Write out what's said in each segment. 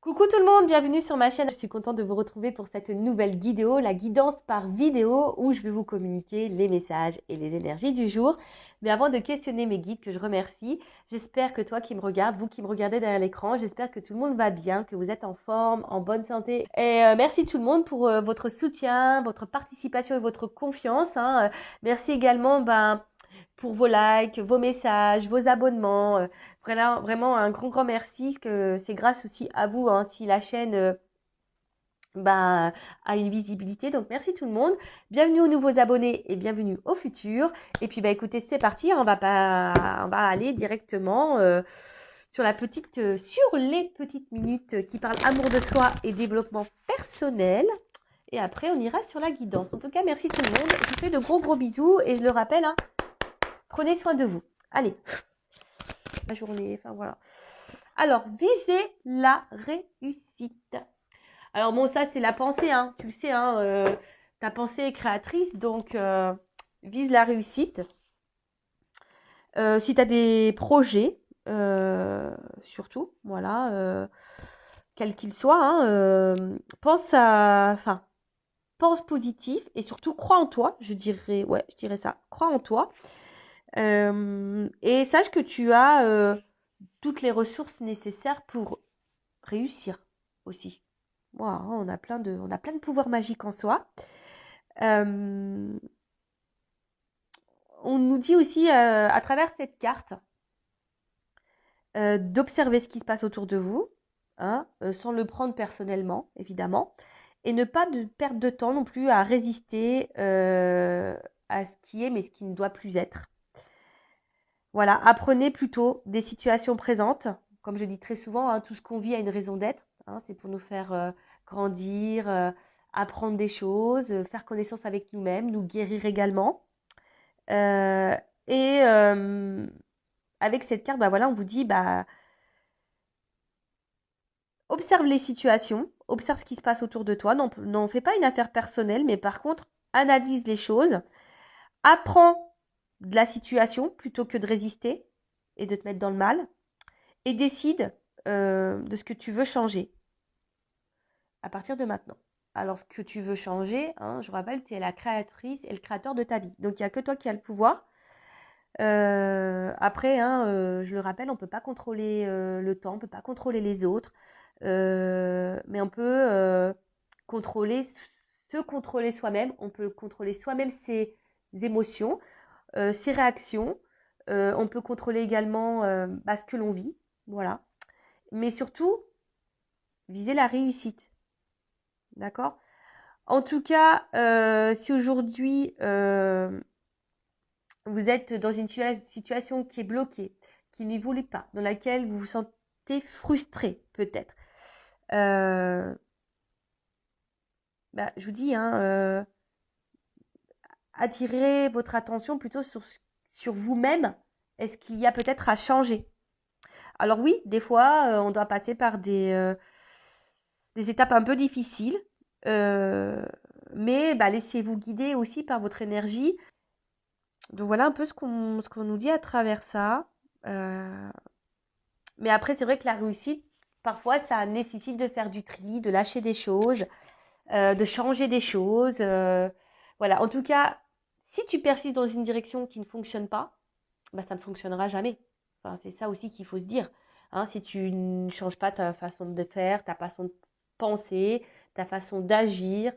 Coucou tout le monde, bienvenue sur ma chaîne. Je suis contente de vous retrouver pour cette nouvelle vidéo, la guidance par vidéo où je vais vous communiquer les messages et les énergies du jour. Mais avant de questionner mes guides que je remercie, j'espère que toi qui me regardes, vous qui me regardez derrière l'écran, j'espère que tout le monde va bien, que vous êtes en forme, en bonne santé. Et merci tout le monde pour votre soutien, votre participation et votre confiance. Merci également pour vos likes, vos messages, vos abonnements. Vraiment un grand merci, que c'est grâce aussi à vous si la chaîne a une visibilité. Donc merci tout le monde. Bienvenue aux nouveaux abonnés et bienvenue au futur. Et puis écoutez, c'est parti, on va aller directement sur les petites minutes qui parlent amour de soi et développement personnel. Et après, on ira sur la guidance. En tout cas, merci tout le monde. Je vous fais de gros bisous et je le rappelle, prenez soin de vous. Allez, la journée, enfin voilà. Alors, visez la réussite. Alors bon, ça c'est la pensée, tu le sais, ta pensée est créatrice, donc vise la réussite. Si tu as des projets, surtout, voilà, quels qu'ils soient, pense positif et surtout crois en toi, je dirais ça, crois en toi. Et sache que tu as toutes les ressources nécessaires pour réussir aussi. Wow, on a plein de pouvoirs magiques en soi. On nous dit aussi à travers cette carte d'observer ce qui se passe autour de vous, sans le prendre personnellement, évidemment, et ne pas perdre de temps non plus à résister à ce qui est, mais ce qui ne doit plus être. Voilà, apprenez plutôt des situations présentes. Comme je dis très souvent, tout ce qu'on vit a une raison d'être. C'est pour nous faire grandir, apprendre des choses, faire connaissance avec nous-mêmes, nous guérir également. Et avec cette carte, voilà, on vous dit, observe les situations, observe ce qui se passe autour de toi. N'en fais pas une affaire personnelle, mais par contre, analyse les choses, apprends de la situation plutôt que de résister et de te mettre dans le mal, et décide de ce que tu veux changer à partir de maintenant. Alors, ce que tu veux changer, je rappelle, tu es la créatrice et le créateur de ta vie. Donc, il n'y a que toi qui as le pouvoir. Après, je le rappelle, on ne peut pas contrôler le temps, on ne peut pas contrôler les autres, mais on peut se contrôler soi-même. On peut contrôler soi-même ses émotions, ses réactions. On peut contrôler également ce que l'on vit. Voilà. Mais surtout, viser la réussite. D'accord? En tout cas, si aujourd'hui vous êtes dans une situation qui est bloquée, qui n'évolue pas, dans laquelle vous vous sentez frustré peut-être, je vous dis, attirez votre attention plutôt sur vous-même. Est-ce qu'il y a peut-être à changer? Alors oui, des fois, on doit passer par des étapes un peu difficiles, mais laissez-vous guider aussi par votre énergie. Donc voilà un peu ce qu'on nous dit à travers ça. Mais après, c'est vrai que la réussite, parfois, ça nécessite de faire du tri, de lâcher des choses, de changer des choses. Voilà. En tout cas, si tu persistes dans une direction qui ne fonctionne pas, ça ne fonctionnera jamais. Enfin, c'est ça aussi qu'il faut se dire. Si tu ne changes pas ta façon de faire, ta façon de penser, ta façon d'agir,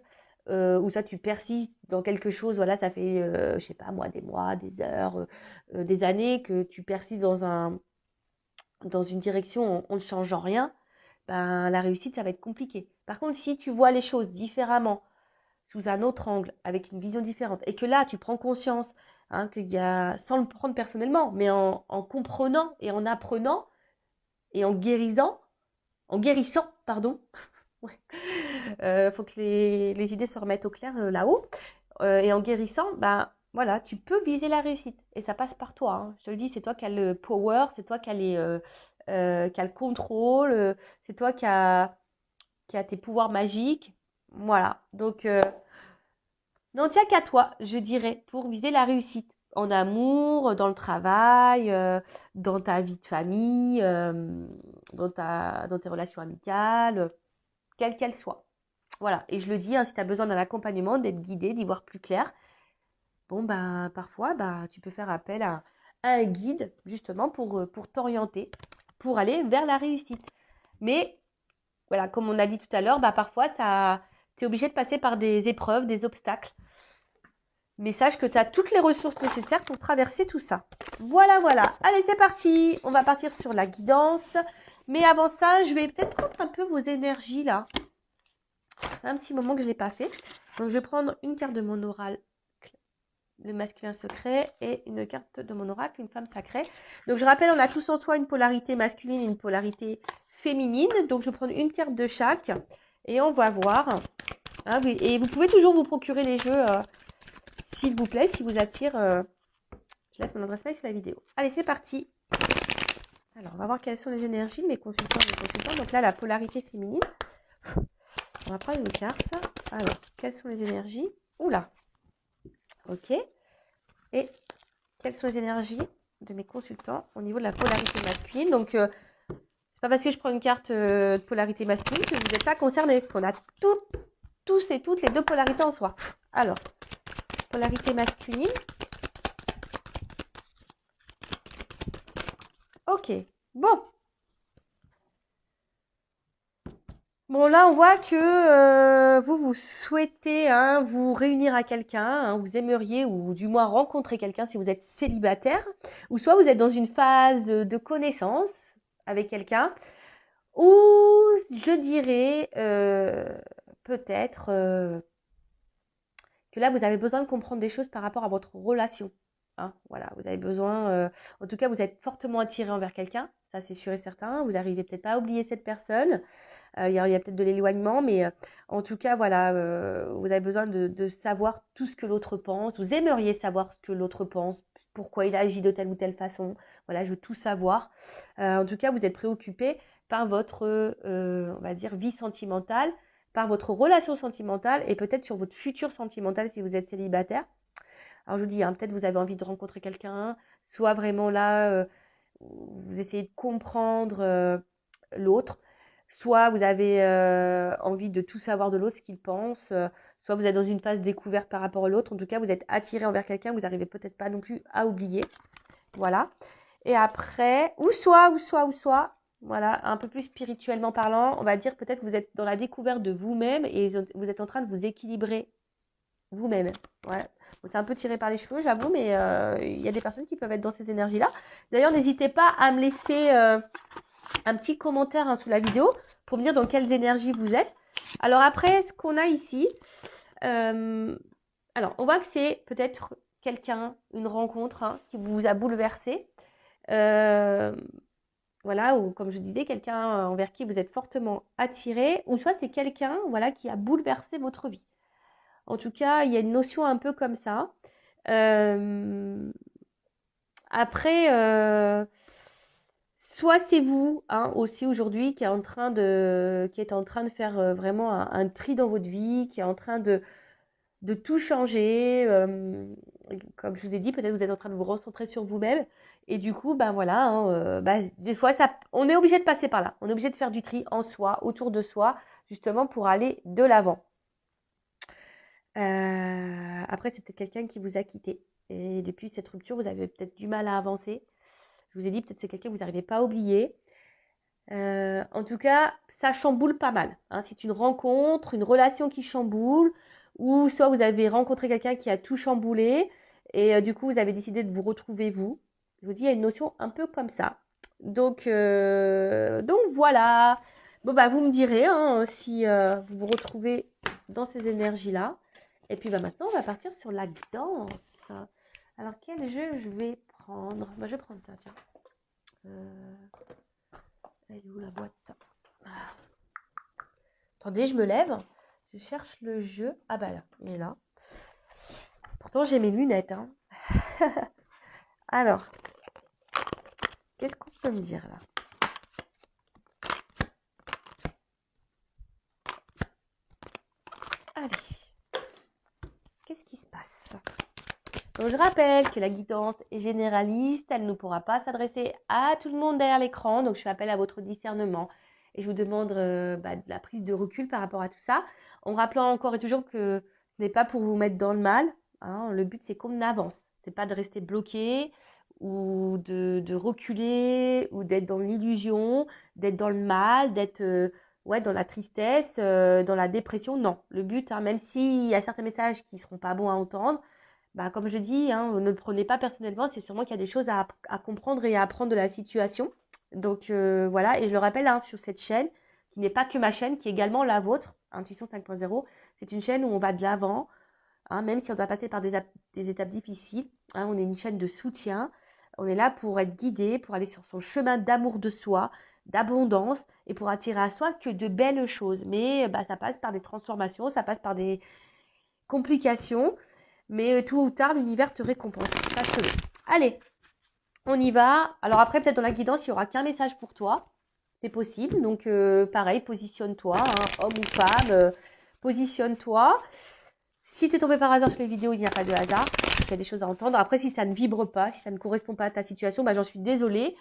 ou ça tu persistes dans quelque chose, voilà, ça fait, je sais pas moi, des mois, des heures, des années que tu persistes dans une direction en ne changeant rien, la réussite, ça va être compliqué. Par contre, si tu vois les choses différemment, sous un autre angle, avec une vision différente, et que là, tu prends conscience qu'il y a, sans le prendre personnellement, mais en comprenant et en apprenant et en guérissant, pardon, ouais. Faut que les idées se remettent au clair là-haut, et en guérissant, voilà, tu peux viser la réussite, et ça passe par toi. Je te le dis, c'est toi qui as le power, c'est toi qui as qui a le contrôle, c'est toi qui a tes pouvoirs magiques, voilà. Donc n'en tient qu'à toi, je dirais, pour viser la réussite. en amour, dans le travail, dans ta vie de famille, dans tes relations amicales, quelles qu'elles soient. Voilà, et je le dis, hein, si tu as besoin d'un accompagnement, d'être guidé, d'y voir plus clair, bon, ben, parfois, tu peux faire appel à un guide, justement, pour t'orienter, pour aller vers la réussite. Mais, voilà, comme on a dit tout à l'heure, parfois, tu es obligé de passer par des épreuves, des obstacles. Mais sache que tu as toutes les ressources nécessaires pour traverser tout ça. Voilà, voilà. Allez, c'est parti. On va partir sur la guidance. Mais avant ça, je vais peut-être prendre un peu vos énergies, là. Un petit moment que je ne l'ai pas fait. Donc, je vais prendre une carte de mon oracle, le masculin secret, et une carte de mon oracle, une femme sacrée. Donc, je rappelle, on a tous en soi une polarité masculine et une polarité féminine. Donc, je vais prendre une carte de chaque. Et on va voir. Hein, oui. Et vous pouvez toujours vous procurer les jeux... s'il vous plaît, si vous attire, je laisse mon adresse mail sur la vidéo. Allez, c'est parti. Alors, on va voir quelles sont les énergies de mes consultants et mes consultants. Donc là, la polarité féminine. On va prendre une carte. Alors, quelles sont les énergies? Oula. Ok. Et quelles sont les énergies de mes consultants au niveau de la polarité masculine? Donc, c'est pas parce que je prends une carte de polarité masculine que vous n'êtes pas concernés. Parce qu'on a tous et toutes les deux polarités en soi. Alors, polarité masculine. Ok, bon. Bon, là, on voit que vous souhaitez vous réunir à quelqu'un, vous aimeriez ou du moins rencontrer quelqu'un si vous êtes célibataire, ou soit vous êtes dans une phase de connaissance avec quelqu'un, ou je dirais peut-être que là, vous avez besoin de comprendre des choses par rapport à votre relation. Hein, voilà, vous avez besoin, en tout cas, vous êtes fortement attiré envers quelqu'un, ça c'est sûr et certain. Vous n'arrivez peut-être pas à oublier cette personne. Il y a peut-être de l'éloignement, mais en tout cas, voilà, vous avez besoin de savoir tout ce que l'autre pense. Vous aimeriez savoir ce que l'autre pense, pourquoi il agit de telle ou telle façon. Voilà, je veux tout savoir. En tout cas, vous êtes préoccupé par votre, on va dire, vie sentimentale, par votre relation sentimentale et peut-être sur votre futur sentimental si vous êtes célibataire. Alors je vous dis, hein, peut-être vous avez envie de rencontrer quelqu'un, soit vraiment là, vous essayez de comprendre l'autre, soit vous avez envie de tout savoir de l'autre, ce qu'il pense, soit vous êtes dans une phase découverte par rapport à l'autre. En tout cas, vous êtes attiré envers quelqu'un, vous n'arrivez peut-être pas non plus à oublier. Voilà. Et après, ou soit, voilà, un peu plus spirituellement parlant, on va dire peut-être que vous êtes dans la découverte de vous-même et vous êtes en train de vous équilibrer vous-même. Ouais. Bon, c'est un peu tiré par les cheveux, j'avoue, mais il y a des personnes qui peuvent être dans ces énergies-là. D'ailleurs, n'hésitez pas à me laisser un petit commentaire sous la vidéo pour me dire dans quelles énergies vous êtes. Alors après, ce qu'on a ici, alors on voit que c'est peut-être quelqu'un, une rencontre qui vous a bouleversé. Voilà, ou comme je disais, quelqu'un envers qui vous êtes fortement attiré, ou soit c'est quelqu'un, voilà, qui a bouleversé votre vie. En tout cas, il y a une notion un peu comme ça. Après, soit c'est vous aussi aujourd'hui qui est en train de faire vraiment un tri dans votre vie, qui est en train de tout changer. Comme je vous ai dit, peut-être vous êtes en train de vous recentrer sur vous-même. Et du coup, voilà, des fois, on est obligé de passer par là. On est obligé de faire du tri en soi, autour de soi, justement pour aller de l'avant. Après, c'est peut-être quelqu'un qui vous a quitté. Et depuis cette rupture, vous avez peut-être du mal à avancer. Je vous ai dit, peut-être c'est quelqu'un que vous n'arrivez pas à oublier. En tout cas, ça chamboule pas mal. C'est une rencontre, une relation qui chamboule, ou soit vous avez rencontré quelqu'un qui a tout chamboulé, et du coup, vous avez décidé de vous retrouver vous. Je vous dis, il y a une notion un peu comme ça. Donc voilà. Bon, vous me direz si vous vous retrouvez dans ces énergies-là. Et puis maintenant, on va partir sur la danse. Alors, quel jeu je vais prendre? Je vais prendre ça, tiens. Elle est où la boîte? Attendez, je me lève. Je cherche le jeu. Ah bah là, il est là. Pourtant, j'ai mes lunettes. Alors, qu'est-ce qu'on peut me dire là? Allez. Qu'est-ce qui se passe? Donc, je rappelle que la guidance est généraliste, elle ne pourra pas s'adresser à tout le monde derrière l'écran. Donc, je fais appel à votre discernement et je vous demande de la prise de recul par rapport à tout ça, en rappelant encore et toujours que ce n'est pas pour vous mettre dans le mal. Hein. Le but, c'est qu'on avance. Ce n'est pas de rester bloqué ou de reculer ou d'être dans l'illusion, d'être dans le mal, d'être dans la tristesse, dans la dépression. Non, le but, même s'il y a certains messages qui ne seront pas bons à entendre, comme je dis, ne le prenez pas personnellement, c'est sûrement qu'il y a des choses à comprendre et à apprendre de la situation. Donc voilà, et je le rappelle sur cette chaîne, qui n'est pas que ma chaîne, qui est également la vôtre, Intuition 5.0, c'est une chaîne où on va de l'avant, même si on doit passer par des étapes difficiles. On est une chaîne de soutien, on est là pour être guidé, pour aller sur son chemin d'amour de soi, d'abondance, et pour attirer à soi que de belles choses. Mais ça passe par des transformations, ça passe par des complications, mais tôt ou tard, l'univers te récompense. Sache-le. Allez, on y va. Alors après, peut-être dans la guidance, il n'y aura qu'un message pour toi. C'est possible. Donc, pareil, positionne-toi, homme ou femme, positionne-toi. Si tu es tombé par hasard sur les vidéos, il n'y a pas de hasard. Il y a des choses à entendre. Après, si ça ne vibre pas, si ça ne correspond pas à ta situation, j'en suis désolée.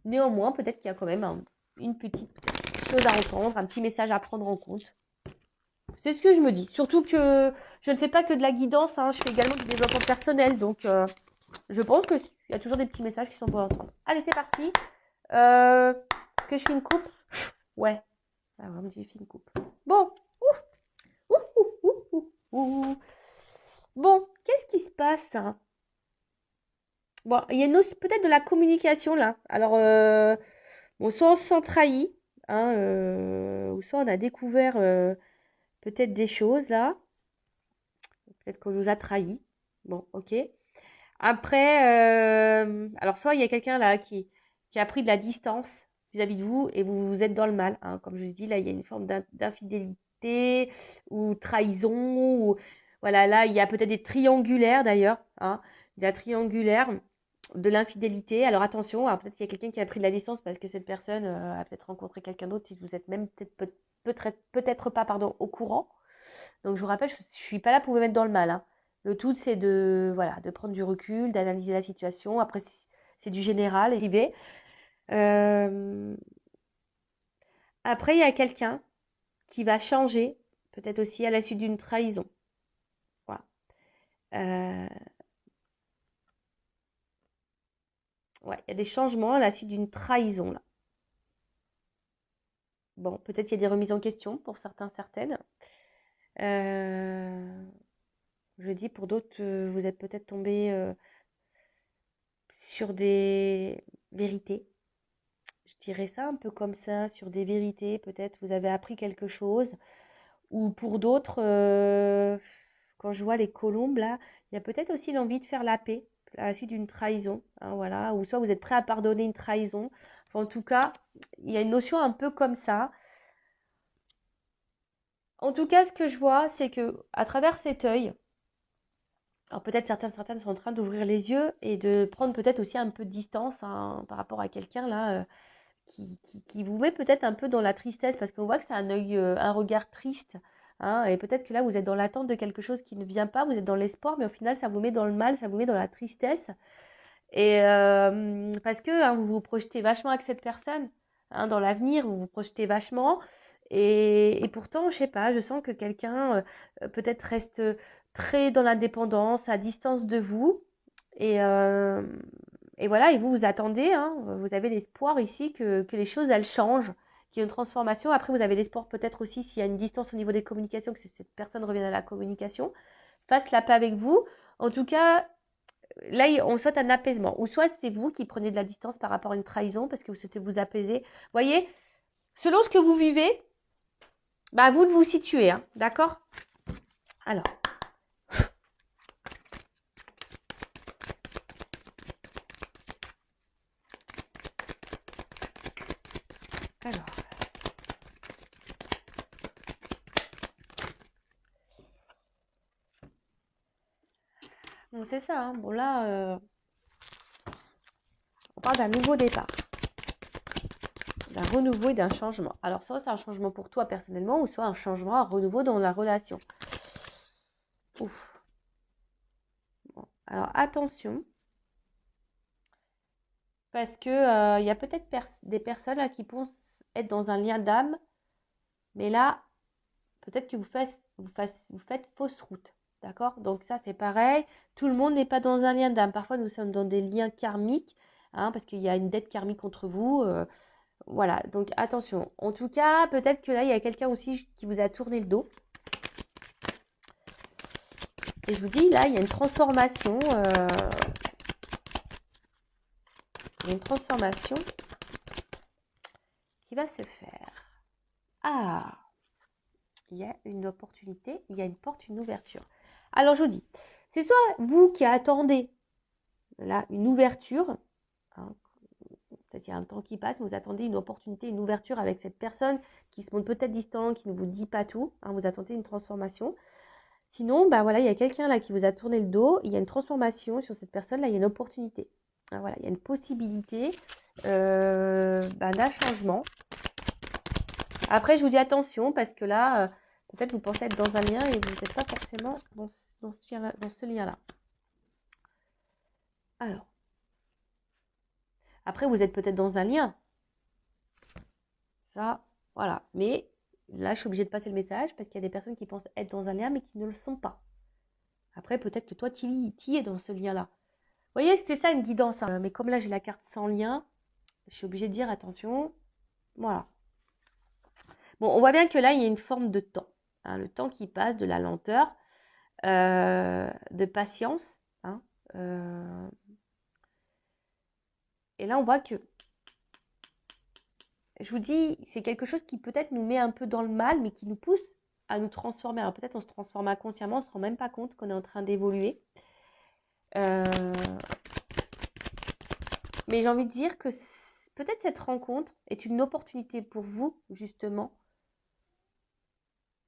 Néanmoins, peut-être qu'il y a quand même une petite chose à entendre, un petit message à prendre en compte. C'est ce que je me dis. Surtout que je ne fais pas que de la guidance, je fais également du développement personnel. Donc, je pense qu'il y a toujours des petits messages qui sont bons à entendre. Allez, c'est parti. Que je fais une coupe? Ouais. Alors, on me dit, je fais une coupe. Bon. Bon, qu'est-ce qui se passe? Bon, il y a peut-être de la communication là. Alors, soit on se sent trahi, ou soit on a découvert peut-être des choses là. Peut-être qu'on nous a trahis. Bon, ok. Après, alors soit il y a quelqu'un là qui a pris de la distance vis-à-vis de vous et vous êtes dans le mal. Comme je vous dis, là, il y a une forme d'infidélité ou trahison. Ou, voilà, là, il y a peut-être des triangulaires d'ailleurs. Il y a triangulaire de l'infidélité. Alors attention, peut-être qu'il y a quelqu'un qui a pris de la distance parce que cette personne a peut-être rencontré quelqu'un d'autre si vous êtes même peut-être pas au courant. Donc je vous rappelle, je ne suis pas là pour vous mettre dans le mal. Le tout, c'est de prendre du recul, d'analyser la situation. Après, c'est du général, arrivé. Après, il y a quelqu'un qui va changer, peut-être aussi à la suite d'une trahison. Voilà. Ouais, il y a des changements à la suite d'une trahison, là. Bon, peut-être qu'il y a des remises en question pour certains, certaines. Je dis, pour d'autres, vous êtes peut-être tombé sur des vérités. Je dirais ça un peu comme ça, sur des vérités. Peut-être vous avez appris quelque chose. Ou pour d'autres, quand je vois les colombes là, il y a peut-être aussi l'envie de faire la paix à la suite d'une trahison. Voilà. Ou soit vous êtes prêt à pardonner une trahison. Enfin, en tout cas, il y a une notion un peu comme ça. En tout cas, ce que je vois, c'est que à travers cet œil, alors peut-être certaines sont en train d'ouvrir les yeux et de prendre peut-être aussi un peu de distance par rapport à quelqu'un là qui vous met peut-être un peu dans la tristesse parce qu'on voit que c'est un œil, un regard triste. Et peut-être que là vous êtes dans l'attente de quelque chose qui ne vient pas, vous êtes dans l'espoir, mais au final ça vous met dans le mal, ça vous met dans la tristesse. Et parce que vous vous projetez vachement avec cette personne, dans l'avenir, vous vous projetez vachement. Et pourtant, je sais pas, je sens que quelqu'un peut-être reste très dans l'indépendance, à distance de vous. Et voilà, et vous attendez, vous avez l'espoir ici que les choses, elles changent, qu'il y ait une transformation. Après, vous avez l'espoir peut-être aussi, s'il y a une distance au niveau des communications, que cette personne revienne à la communication, fasse la paix avec vous. En tout cas, là, on souhaite un apaisement. Ou soit c'est vous qui prenez de la distance par rapport à une trahison parce que vous souhaitez vous apaiser. Vous voyez, selon ce que vous vivez, vous vous situez, d'accord? Alors. Bon, c'est ça. Bon, là, on parle d'un nouveau départ, d'un renouveau et d'un changement. Alors, soit c'est un changement pour toi personnellement, ou soit un changement, un renouveau dans la relation. Ouf. Bon, Alors attention, parce que il y a peut-être des personnes là, qui pensent être dans un lien d'âme, mais là, peut-être que vous faites fausse route. D'accord? Donc ça, c'est pareil. Tout le monde n'est pas dans un lien d'âme. Parfois, nous sommes dans des liens karmiques, hein, parce qu'il y a une dette karmique entre vous. Voilà, donc attention. En tout cas, peut-être que là, il y a quelqu'un aussi qui vous a tourné le dos. Et je vous dis, là, il y a une transformation. Il y a une transformation qui va se faire. Ah, il y a une opportunité, il y a une porte, une ouverture. Alors, je vous dis, c'est soit vous qui attendez là une ouverture, hein, peut-être qu'il y a un temps qui passe, vous attendez une opportunité, une ouverture avec cette personne qui se montre peut-être distant, qui ne vous dit pas tout, hein, vous attendez une transformation. Sinon, bah voilà, il y a quelqu'un là qui vous a tourné le dos, il y a une transformation sur cette personne, là il y a une opportunité. Hein, voilà, il y a une possibilité d'un changement. Après, je vous dis attention parce que là, peut-être vous pensez être dans un lien et vous n'êtes pas forcément dans ce lien-là. Alors, après, vous êtes peut-être dans un lien. Ça, voilà. Mais là, je suis obligée de passer le message parce qu'il y a des personnes qui pensent être dans un lien mais qui ne le sont pas. Après, peut-être que toi, tu y es dans ce lien-là. Vous voyez, c'est ça une guidance. Hein. Mais comme là, j'ai la carte sans lien, je suis obligée de dire attention. Voilà. Bon, on voit bien que là, il y a une forme de temps. Hein, le temps qui passe, de la lenteur, de patience. Hein, et là, on voit que, je vous dis, c'est quelque chose qui peut-être nous met un peu dans le mal, mais qui nous pousse à nous transformer. Alors peut-être on se transforme inconsciemment, on ne se rend même pas compte qu'on est en train d'évoluer. Mais j'ai envie de dire que peut-être cette rencontre est une opportunité pour vous, justement,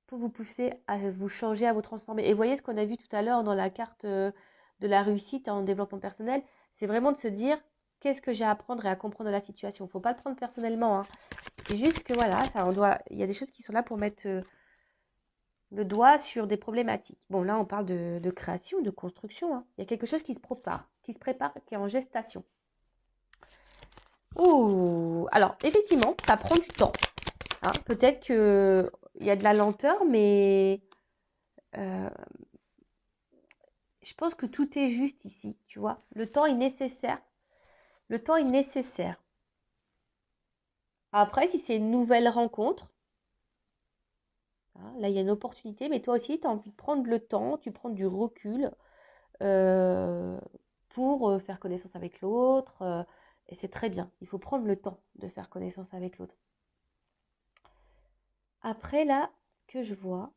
pour vous pousser à vous changer, à vous transformer. Et vous voyez ce qu'on a vu tout à l'heure dans la carte de la réussite en développement personnel, c'est vraiment de se dire qu'est-ce que j'ai à apprendre et à comprendre de la situation. Il ne faut pas le prendre personnellement. Hein. C'est juste que voilà, il y a des choses qui sont là pour mettre le doigt sur des problématiques. Bon, là, on parle de création, de construction. Hein. Il y a quelque chose qui se prépare, qui est en gestation. Oh, alors effectivement, ça prend du temps. Hein. Peut-être qu'il y a de la lenteur, mais je pense que tout est juste ici, tu vois. Le temps est nécessaire. Le temps est nécessaire. Après, si c'est une nouvelle rencontre, hein, là, il y a une opportunité, mais toi aussi, tu as envie de prendre le temps, tu prends du recul pour faire connaissance avec l'autre. Et c'est très bien. Il faut prendre le temps de faire connaissance avec l'autre. Après, là, ce que je vois,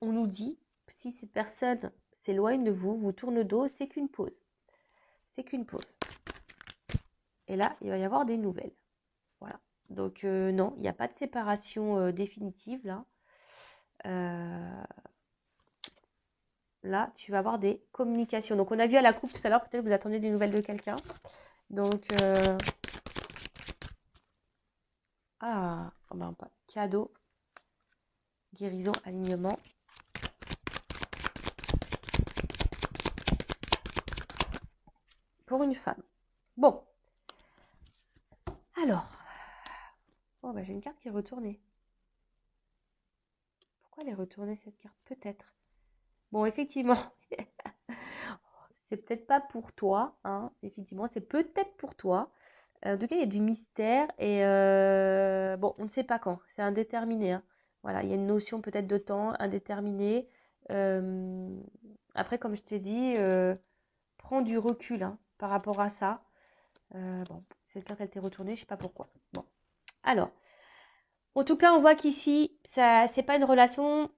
on nous dit, si ces personnes s'éloignent de vous, vous tournent le dos, c'est qu'une pause. C'est qu'une pause. Et là, il va y avoir des nouvelles. Voilà. Donc, non, il n'y a pas de séparation définitive, là. Là, tu vas avoir des communications. Donc, on a vu à la coupe tout à l'heure, peut-être que vous attendez des nouvelles de quelqu'un. Donc, cadeau, guérison, alignement. Pour une femme. Bon. Alors. Oh, j'ai une carte qui est retournée. Pourquoi elle est retournée, cette carte? Peut-être. Bon, effectivement. C'est peut-être pas pour toi. Hein. Effectivement, c'est peut-être pour toi. En tout cas, il y a du mystère. Et bon, on ne sait pas quand. C'est indéterminé. Hein. Voilà, il y a une notion peut-être de temps indéterminé. Après, comme je t'ai dit, prends du recul hein, par rapport à ça. Bon, cette carte elle t'est retournée, je sais pas pourquoi. Bon, alors, en tout cas, on voit qu'ici, ça, c'est pas une relation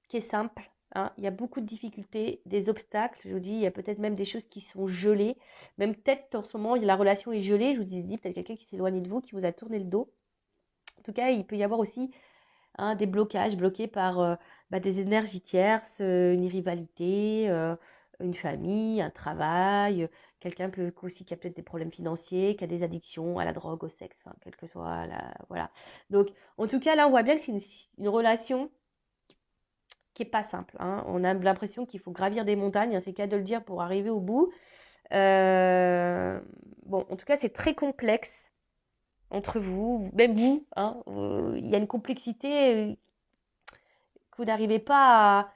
qui est simple. Hein. Il y a beaucoup de difficultés, des obstacles. Je vous dis, il y a peut-être même des choses qui sont gelées. Même peut-être en ce moment, la relation est gelée. Je vous dis peut-être quelqu'un qui s'est éloigné de vous, qui vous a tourné le dos. En tout cas, il peut y avoir aussi hein, des bloquages, bloqués par des énergies tierces, une rivalité, une famille, un travail. Quelqu'un peut aussi qui a peut-être des problèmes financiers, qui a des addictions à la drogue, au sexe, enfin, quelle que soit la... Voilà. Donc, en tout cas, là, on voit bien que c'est une relation qui n'est pas simple, hein. On a l'impression qu'il faut gravir des montagnes, hein, c'est le cas de le dire, pour arriver au bout. Bon, en tout cas, c'est très complexe entre vous, même vous, hein. Il y a une complexité que vous n'arrivez pas à...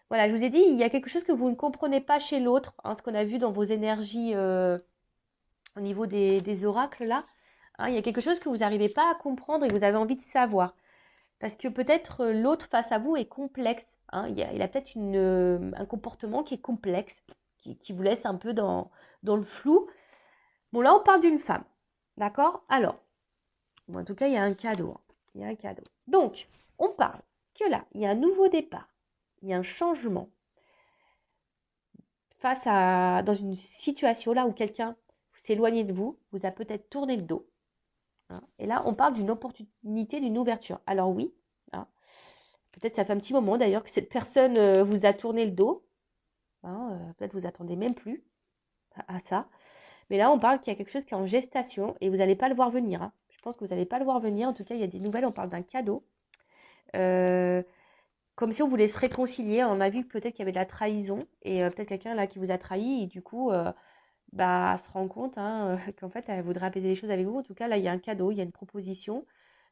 Voilà, je vous ai dit, il y a quelque chose que vous ne comprenez pas chez l'autre, hein, ce qu'on a vu dans vos énergies au niveau des oracles là. Hein, il y a quelque chose que vous n'arrivez pas à comprendre et que vous avez envie de savoir. Parce que peut-être l'autre face à vous est complexe, hein. Il a peut-être un comportement qui est complexe, qui vous laisse un peu dans le flou. Bon, là, on parle d'une femme. D'accord? Alors, bon, en tout cas, il y a un cadeau, hein. Il y a un cadeau. Donc, on parle que là, il y a un nouveau départ. Il y a un changement dans une situation là où quelqu'un s'éloigne de vous, vous a peut-être tourné le dos. Hein. Et là, on parle d'une opportunité, d'une ouverture. Alors oui, hein, peut-être ça fait un petit moment d'ailleurs que cette personne vous a tourné le dos. Hein, peut-être vous attendez même plus à ça. Mais là, on parle qu'il y a quelque chose qui est en gestation et vous n'allez pas le voir venir. Hein. Je pense que vous n'allez pas le voir venir. En tout cas, il y a des nouvelles. On parle d'un cadeau. Comme si on voulait se réconcilier. On a vu que peut-être qu'il y avait de la trahison et peut-être quelqu'un là qui vous a trahi et du coup, bah, se rend compte qu'en fait, elle voudrait apaiser les choses avec vous. En tout cas, là, il y a un cadeau, il y a une proposition.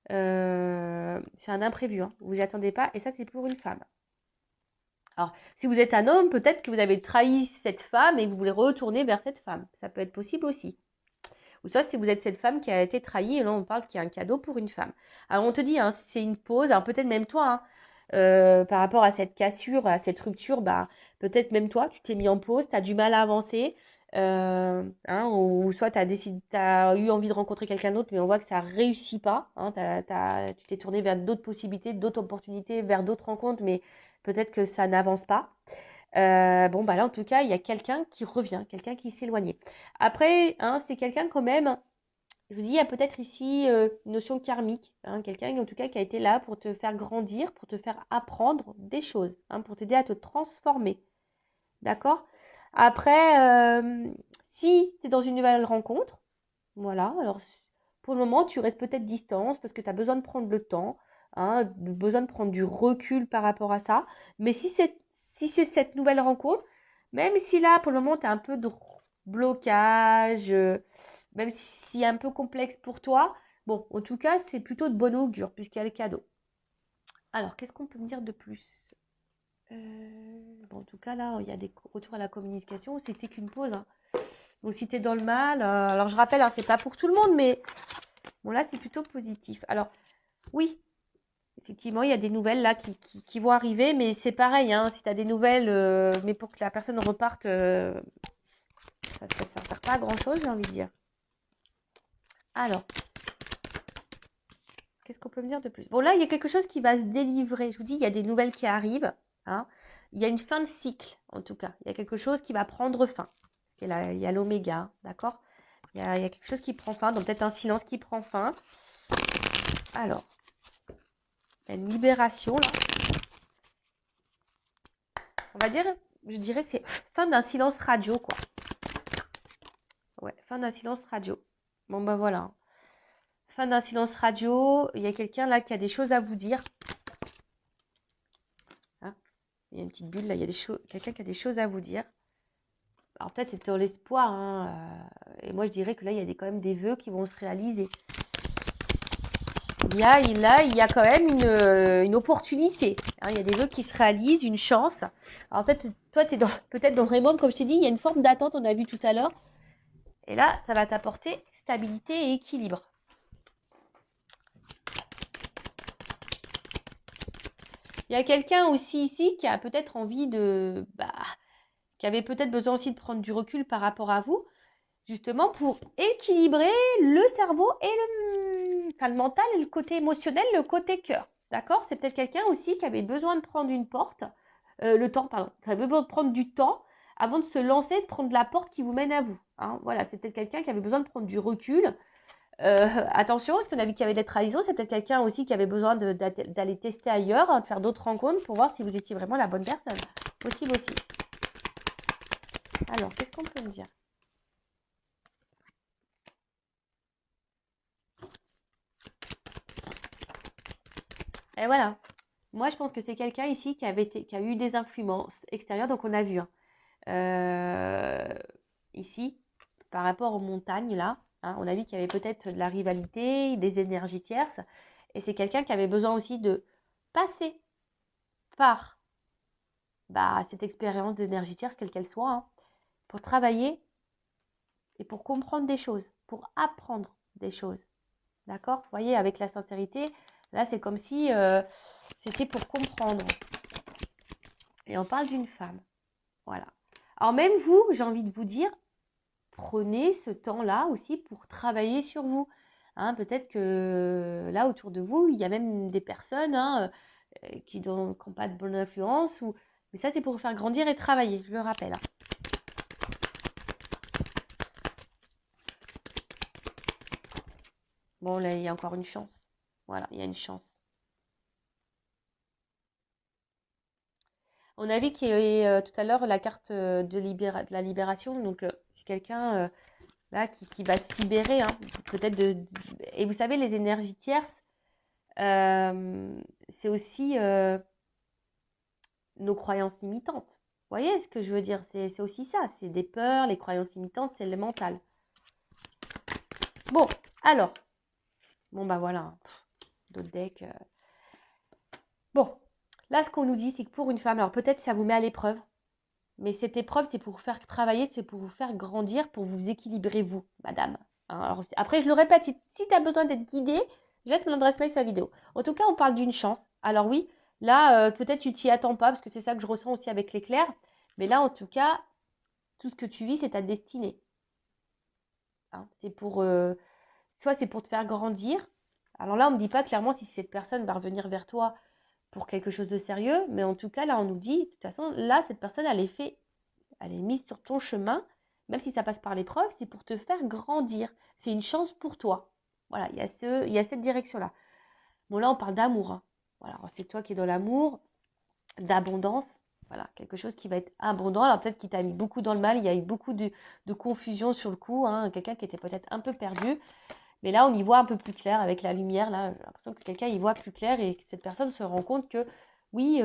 C'est un imprévu. Hein. Vous n'y attendez pas et ça, c'est pour une femme. Alors, si vous êtes un homme, peut-être que vous avez trahi cette femme et que vous voulez retourner vers cette femme. Ça peut être possible aussi. Ou soit si vous êtes cette femme qui a été trahie, et là on parle qu'il y a un cadeau pour une femme. Alors on te dit, hein, c'est une pause, alors peut-être même toi, hein, par rapport à cette cassure, à cette rupture, bah, peut-être même toi, tu t'es mis en pause, tu as du mal à avancer, hein, ou soit t'as eu envie de rencontrer quelqu'un d'autre, mais on voit que ça ne réussit pas. Hein, tu t'es tourné vers d'autres possibilités, d'autres opportunités, vers d'autres rencontres, mais peut-être que ça n'avance pas. Bon, bah là, en tout cas, il y a quelqu'un qui revient, quelqu'un qui s'éloignait. Après, hein, c'est quelqu'un quand même, je vous dis, il y a peut-être ici une notion karmique, hein, quelqu'un en tout cas qui a été là pour te faire grandir, pour te faire apprendre des choses, hein, pour t'aider à te transformer. D'accord? Après, si tu es dans une nouvelle rencontre, voilà, alors pour le moment, tu restes peut-être distance parce que tu as besoin de prendre le temps, hein, besoin de prendre du recul par rapport à ça. Mais si c'est cette nouvelle rencontre, même si là, pour le moment, tu as un peu de blocage, même si c'est un peu complexe pour toi, bon, en tout cas, c'est plutôt de bon augure puisqu'il y a le cadeau. Alors, qu'est-ce qu'on peut me dire de plus? Bon, en tout cas, là, il y a des retours à la communication. C'était qu'une pause. Hein. Donc, si tu es dans le mal, alors je rappelle, hein, c'est pas pour tout le monde, mais bon, là, c'est plutôt positif. Alors, oui, effectivement, il y a des nouvelles là qui vont arriver, mais c'est pareil, hein, si tu as des nouvelles, mais pour que la personne reparte, ça ne sert pas à grand-chose, j'ai envie de dire. Alors, qu'est-ce qu'on peut me dire de plus? Bon, là, il y a quelque chose qui va se délivrer. Je vous dis, il y a des nouvelles qui arrivent. Hein. Il y a une fin de cycle, en tout cas. Il y a quelque chose qui va prendre fin. Il y a l'oméga, d'accord? Il y a quelque chose qui prend fin, donc peut-être un silence qui prend fin. Alors, il y a une libération, là. On va dire, je dirais que c'est fin d'un silence radio, quoi. Ouais, fin d'un silence radio. Bon, ben voilà. Fin d'un silence radio. Il y a quelqu'un là qui a des choses à vous dire. Hein, il y a une petite bulle là. Il y a quelqu'un qui a des choses à vous dire. Alors peut-être c'est dans l'espoir. Hein, et moi je dirais que là, il y a quand même des vœux qui vont se réaliser. Il y a quand même une opportunité. Hein, il y a des vœux qui se réalisent, une chance. Alors peut-être, toi, tu es peut-être dans le Raymond, comme je t'ai dit, il y a une forme d'attente, on a vu tout à l'heure. Et là, ça va t'apporter stabilité et équilibre. Il y a quelqu'un aussi ici qui a peut-être envie qui avait peut-être besoin aussi de prendre du recul par rapport à vous, justement pour équilibrer le cerveau et le mental et le côté émotionnel, le côté cœur. D'accord? C'est peut-être quelqu'un aussi qui avait besoin de prendre le temps, pardon, qui avait besoin de prendre du temps avant de se lancer, de prendre la porte qui vous mène à vous. Hein, voilà, c'est peut-être quelqu'un qui avait besoin de prendre du recul. Attention, parce qu'on a vu qu'il y avait des trahisons, c'est peut-être quelqu'un aussi qui avait besoin d'aller tester ailleurs, hein, de faire d'autres rencontres pour voir si vous étiez vraiment la bonne personne. Possible aussi. Alors, qu'est-ce qu'on peut me dire? Et voilà. Moi, je pense que c'est quelqu'un ici qui a eu des influences extérieures. Donc, on a vu, hein, euh, ici, par rapport aux montagnes, là, hein, on a vu qu'il y avait peut-être de la rivalité, des énergies tierces. Et c'est quelqu'un qui avait besoin aussi de passer par cette expérience d'énergie tierce, quelle qu'elle soit, hein, pour travailler et pour comprendre des choses, pour apprendre des choses. D'accord? Vous voyez, avec la sincérité, là, c'est comme si c'était pour comprendre. Et on parle d'une femme. Voilà. Alors même vous, j'ai envie de vous dire, prenez ce temps-là aussi pour travailler sur vous. Hein, peut-être que là, autour de vous, il y a même des personnes, hein, qui n'ont pas de bonne influence. Mais ça, c'est pour vous faire grandir et travailler, je le rappelle. Hein. Bon, là, il y a encore une chance. Voilà, il y a une chance. On a vu qu'il y avait tout à l'heure la carte de la libération. Donc, c'est quelqu'un là qui va se libérer. Hein, peut-être Et vous savez, les énergies tierces, c'est aussi nos croyances limitantes. Vous voyez ce que je veux dire? C'est aussi ça. C'est des peurs, les croyances limitantes, c'est le mental. Bon, alors. Bon, bah voilà. Hein. D'autres decks. Bon, là, ce qu'on nous dit, c'est que pour une femme, alors peut-être ça vous met à l'épreuve. Mais cette épreuve, c'est pour vous faire travailler, c'est pour vous faire grandir, pour vous équilibrer, vous, madame. Hein, alors, après, je le répète, si tu as besoin d'être guidée, je laisse mon adresse mail sur la vidéo. En tout cas, on parle d'une chance. Alors oui, là, peut-être tu t'y attends pas, parce que c'est ça que je ressens aussi avec l'éclair. Mais là, en tout cas, tout ce que tu vis, c'est ta destinée. Hein, c'est pour, soit c'est pour te faire grandir. Alors là, on ne me dit pas clairement si cette personne va revenir vers toi pour quelque chose de sérieux, mais en tout cas, là, on nous dit, de toute façon, là, cette personne, elle est mise sur ton chemin, même si ça passe par l'épreuve, c'est pour te faire grandir. C'est une chance pour toi. Voilà, il y a cette direction-là. Bon, là, on parle d'amour. Hein. Voilà, c'est toi qui es dans l'amour, d'abondance. Voilà, quelque chose qui va être abondant. Alors, peut-être qu'il t'a mis beaucoup dans le mal. Il y a eu beaucoup de confusion sur le coup. Hein. Quelqu'un qui était peut-être un peu perdu. Mais là, on y voit un peu plus clair avec la lumière. Là, j'ai l'impression que quelqu'un y voit plus clair et que cette personne se rend compte que, oui,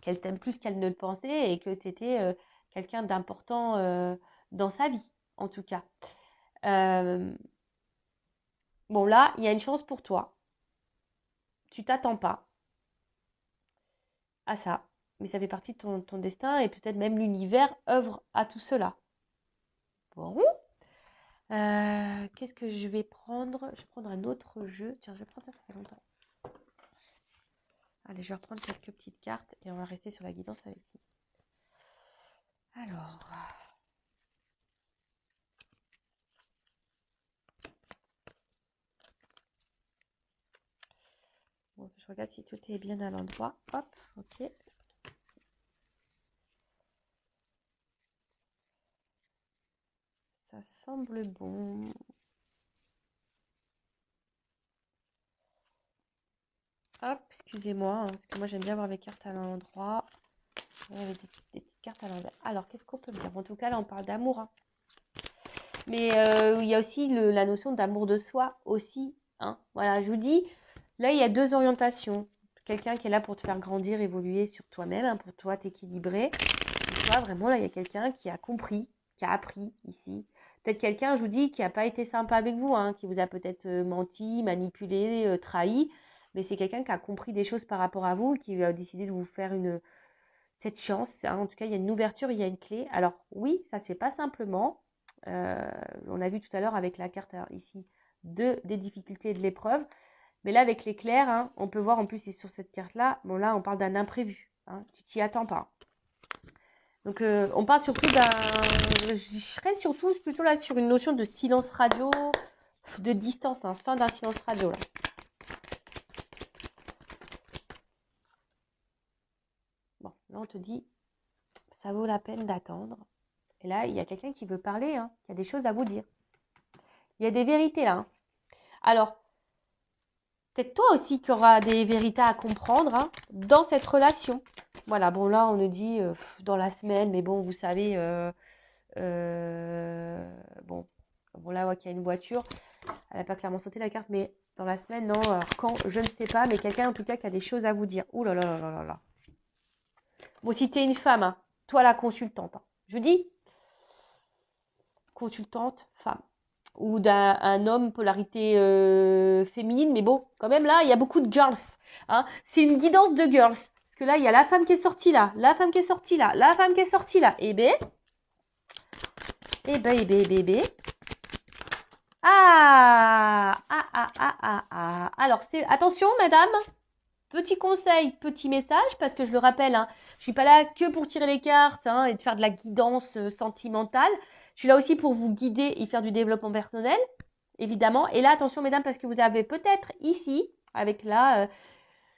qu'elle t'aime plus qu'elle ne le pensait et que tu étais quelqu'un d'important dans sa vie, en tout cas. Bon, là, il y a une chance pour toi. Tu t'attends pas à ça, mais ça fait partie de ton destin et peut-être même l'univers œuvre à tout cela. Bon. Qu'est-ce que je vais prendre? Je vais prendre un autre jeu. Tiens, je vais prendre ça, ça fait longtemps. Allez, je vais reprendre quelques petites cartes et on va rester sur la guidance avec lui. Alors. Bon, je regarde si tout est bien à l'endroit. Hop, ok. Ça semble bon. Hop, excusez-moi, hein, parce que moi j'aime bien avoir mes cartes à l'endroit. Avec des petites cartes à l'envers. Alors, qu'est-ce qu'on peut dire? En tout cas, là, on parle d'amour. Hein. Mais il y a aussi la notion d'amour de soi aussi. Hein. Voilà, je vous dis, là, il y a deux orientations. Quelqu'un qui est là pour te faire grandir, évoluer sur toi-même, hein, pour toi t'équilibrer. Et toi, vraiment, là, il y a quelqu'un qui a compris, qui a appris ici. Peut-être quelqu'un, je vous dis, qui n'a pas été sympa avec vous, hein, qui vous a peut-être menti, manipulé, trahi. Mais c'est quelqu'un qui a compris des choses par rapport à vous, qui a décidé de vous faire cette chance. Hein. En tout cas, il y a une ouverture, il y a une clé. Alors oui, ça ne se fait pas simplement. On a vu tout à l'heure avec la carte ici des difficultés et de l'épreuve. Mais là, avec l'éclair, hein, on peut voir en plus sur cette carte-là, bon là, on parle d'un imprévu. Hein, tu t'y attends pas. Donc, on parle surtout je serais surtout plutôt là sur une notion de silence radio, de distance, hein, fin d'un silence radio. Là. Bon, là, on te dit, ça vaut la peine d'attendre. Et là, il y a quelqu'un qui veut parler, hein, qui a des choses à vous dire. Il y a des vérités là. Hein. Alors, peut-être toi aussi qui auras des vérités à comprendre hein, dans cette relation. Voilà, bon là, on nous dit dans la semaine, mais bon, vous savez, bon là, ouais, qu'il y a une voiture. Elle n'a pas clairement sauté la carte, mais dans la semaine, non. Alors quand, je ne sais pas, mais quelqu'un en tout cas qui a des choses à vous dire. Ouh là là là là là là. Bon, si tu es une femme, hein, toi la consultante, hein, je vous dis, consultante, femme. Ou d'un homme, polarité féminine, mais bon, quand même là, il y a beaucoup de girls. Hein. C'est une guidance de girls. Parce que là, il y a la femme qui est sortie là, la femme qui est sortie là, la femme qui est sortie là. Eh ben. Alors, attention, madame. Petit conseil, petit message, parce que je le rappelle, hein, je suis pas là que pour tirer les cartes hein, et de faire de la guidance sentimentale. Je suis là aussi pour vous guider et faire du développement personnel, évidemment. Et là, attention, mesdames, parce que vous avez peut-être ici, avec là,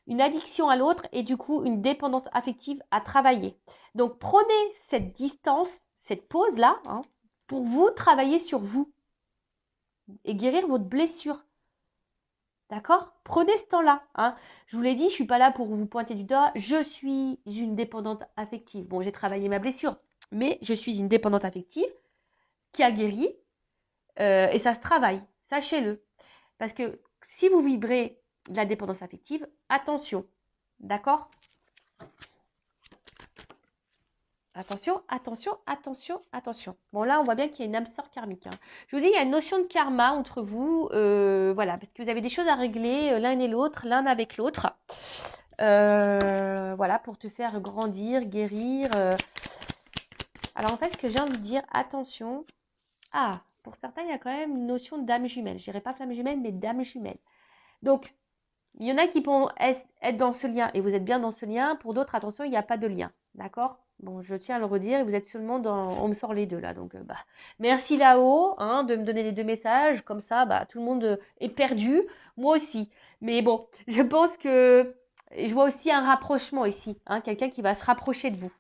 une addiction à l'autre et du coup, une dépendance affective à travailler. Donc, prenez cette distance, cette pause-là, hein, pour vous travailler sur vous et guérir votre blessure. D'accord? Prenez ce temps-là. Hein. Je vous l'ai dit, je ne suis pas là pour vous pointer du doigt. Je suis une dépendante affective. Bon, j'ai travaillé ma blessure, mais je suis une dépendante affective qui a guéri et ça se travaille. Sachez-le. Parce que si vous vibrez de la dépendance affective, attention. D'accord? Attention, attention, attention, attention. Bon, là, on voit bien qu'il y a une âme sœur karmique. Hein. Je vous dis, il y a une notion de karma entre vous. Voilà, parce que vous avez des choses à régler l'un et l'autre, l'un avec l'autre. Voilà, pour te faire grandir, guérir. Alors, en fait, ce que j'ai envie de dire, attention. Ah, pour certains, il y a quand même une notion d'âme jumelle. Je dirais pas flamme jumelle, mais d'âme jumelle. Donc, il y en a qui pourront être dans ce lien et vous êtes bien dans ce lien. Pour d'autres, attention, il n'y a pas de lien. D'accord? Bon, je tiens à le redire, et vous êtes seulement dans... On me sort les deux, là. Donc, merci là-haut hein, de me donner les deux messages. Comme ça, tout le monde est perdu. Moi aussi. Mais bon, je pense que... Je vois aussi un rapprochement ici. Hein, quelqu'un qui va se rapprocher de vous.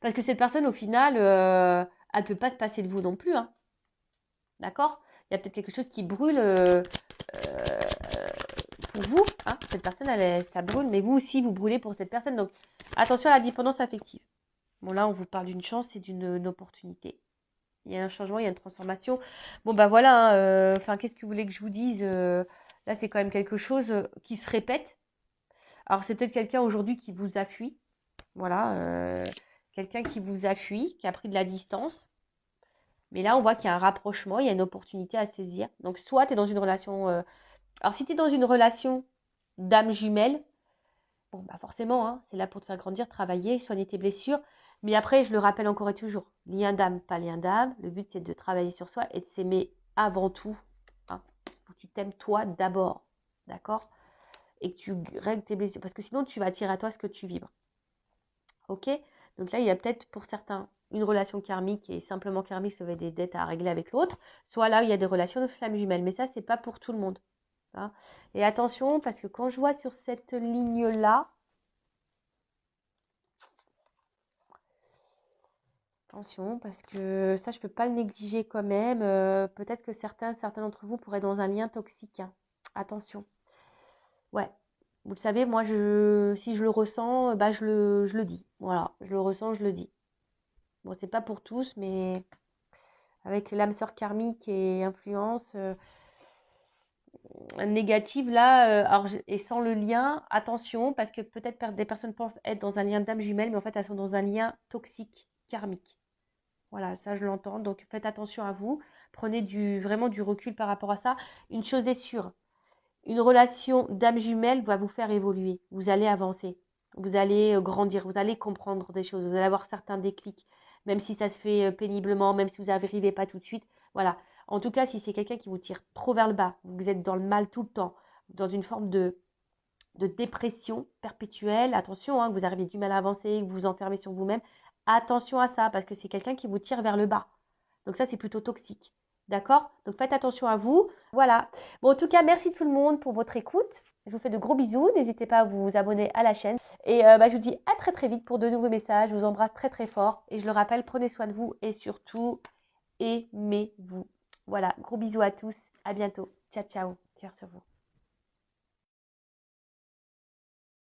Parce que cette personne, au final, elle ne peut pas se passer de vous non plus. Hein. D'accord? Il y a peut-être quelque chose qui brûle... pour vous, hein, cette personne, ça brûle, mais vous aussi, vous brûlez pour cette personne. Donc, attention à la dépendance affective. Bon, là, on vous parle d'une chance et d'une opportunité. Il y a un changement, il y a une transformation. Bon, voilà, enfin, qu'est-ce que vous voulez que je vous dise là, c'est quand même quelque chose qui se répète. Alors, c'est peut-être quelqu'un aujourd'hui qui vous a fui. Voilà, quelqu'un qui vous a fui, qui a pris de la distance. Mais là, on voit qu'il y a un rapprochement, il y a une opportunité à saisir. Donc, soit tu es dans une relation... Alors, si tu es dans une relation d'âme jumelle, bon, forcément, hein, c'est là pour te faire grandir, travailler, soigner tes blessures. Mais après, je le rappelle encore et toujours, lien d'âme, pas lien d'âme. Le but, c'est de travailler sur soi et de s'aimer avant tout. Hein. Faut que tu t'aimes toi d'abord, d'accord? Et que tu règles tes blessures. Parce que sinon, tu vas attirer à toi ce que tu vibres. Ok? Donc là, il y a peut-être pour certains une relation karmique et simplement karmique, ça veut dire des dettes à régler avec l'autre. Soit là, il y a des relations de flammes jumelles. Mais ça, c'est pas pour tout le monde. Hein. Et attention, parce que quand je vois sur cette ligne-là, attention, parce que ça, je ne peux pas le négliger quand même. Peut-être que certains d'entre vous pourraient être dans un lien toxique. Hein. Attention. Ouais. Vous le savez, moi, si je le ressens, je le dis. Voilà, je le ressens, je le dis. Bon, c'est pas pour tous, mais avec l'âme sœur karmique et influence négative, là, alors, et sans le lien, attention, parce que peut-être des personnes pensent être dans un lien d'âme jumelle, mais en fait, elles sont dans un lien toxique, karmique. Voilà, ça je l'entends. Donc faites attention à vous. Prenez vraiment du recul par rapport à ça. Une chose est sûre, une relation d'âme jumelle va vous faire évoluer. Vous allez avancer. Vous allez grandir. Vous allez comprendre des choses. Vous allez avoir certains déclics. Même si ça se fait péniblement, même si vous n'arrivez pas tout de suite. Voilà. En tout cas, si c'est quelqu'un qui vous tire trop vers le bas, vous êtes dans le mal tout le temps, dans une forme de dépression perpétuelle, attention, hein, que vous arrivez du mal à avancer, que vous vous enfermez sur vous-même, attention à ça, parce que c'est quelqu'un qui vous tire vers le bas. Donc ça, c'est plutôt toxique. D'accord? Donc faites attention à vous. Voilà. Bon, en tout cas, merci tout le monde pour votre écoute. Je vous fais de gros bisous. N'hésitez pas à vous abonner à la chaîne. Et je vous dis à très très vite pour de nouveaux messages. Je vous embrasse très très fort. Et je le rappelle, prenez soin de vous et surtout, aimez-vous. Voilà, gros bisous à tous. À bientôt. Ciao, ciao. Cœur sur vous.